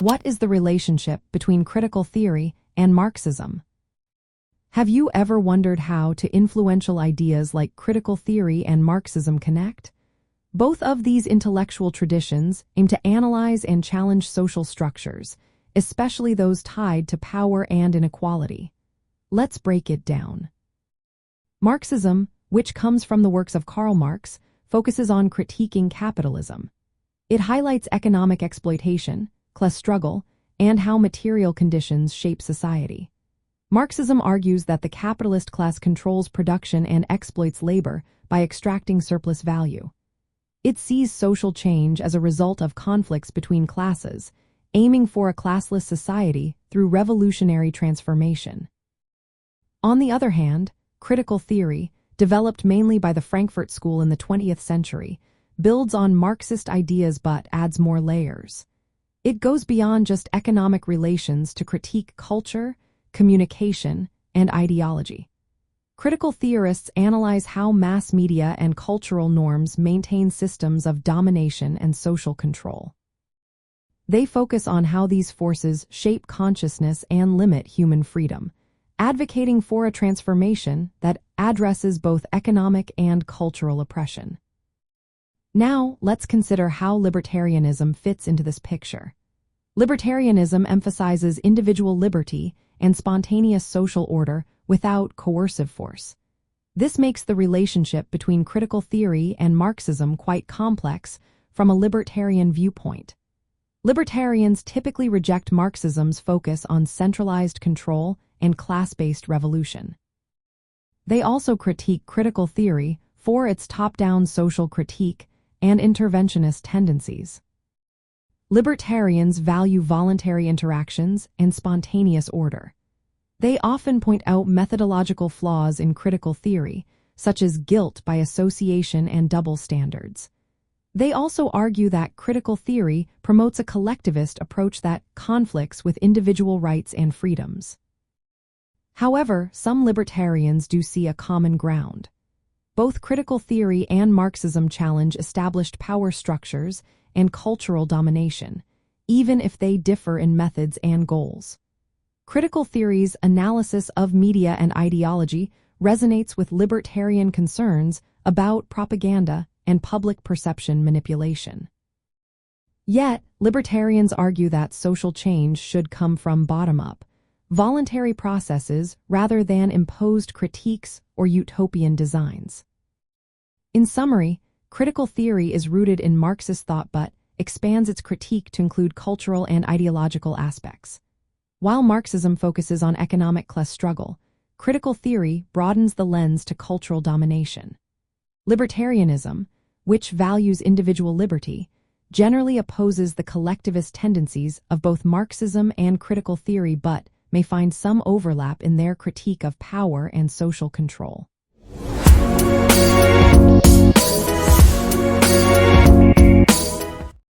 What is the relationship between critical theory and Marxism? Have you ever wondered how influential ideas like critical theory and Marxism connect? Both of these intellectual traditions aim to analyze and challenge social structures, especially those tied to power and inequality. Let's break it down. Marxism, which comes from the works of Karl Marx, focuses on critiquing capitalism. It highlights economic exploitation, class struggle, and how material conditions shape society. Marxism argues that the capitalist class controls production and exploits labor by extracting surplus value. It sees social change as a result of conflicts between classes, aiming for a classless society through revolutionary transformation. On the other hand, critical theory, developed mainly by the Frankfurt School in the 20th century, builds on Marxist ideas but adds more layers. It goes beyond just economic relations to critique culture, communication, and ideology. Critical theorists analyze how mass media and cultural norms maintain systems of domination and social control. They focus on how these forces shape consciousness and limit human freedom, advocating for a transformation that addresses both economic and cultural oppression. Now, let's consider how libertarianism fits into this picture. Libertarianism emphasizes individual liberty and spontaneous social order without coercive force. This makes the relationship between critical theory and Marxism quite complex from a libertarian viewpoint. Libertarians typically reject Marxism's focus on centralized control and class-based revolution. They also critique critical theory for its top-down social critique and interventionist tendencies. Libertarians value voluntary interactions and spontaneous order. They often point out methodological flaws in critical theory, such as guilt by association and double standards. They also argue that critical theory promotes a collectivist approach that conflicts with individual rights and freedoms. However, some libertarians do see a common ground. Both critical theory and Marxism challenge established power structures and cultural domination, even if they differ in methods and goals. Critical theory's analysis of media and ideology resonates with libertarian concerns about propaganda and public perception manipulation. Yet, libertarians argue that social change should come from bottom-up, voluntary processes rather than imposed critiques or utopian designs. In summary, critical theory is rooted in Marxist thought but expands its critique to include cultural and ideological aspects. While Marxism focuses on economic class struggle, critical theory broadens the lens to cultural domination. Libertarianism, which values individual liberty, generally opposes the collectivist tendencies of both Marxism and critical theory but may find some overlap in their critique of power and social control.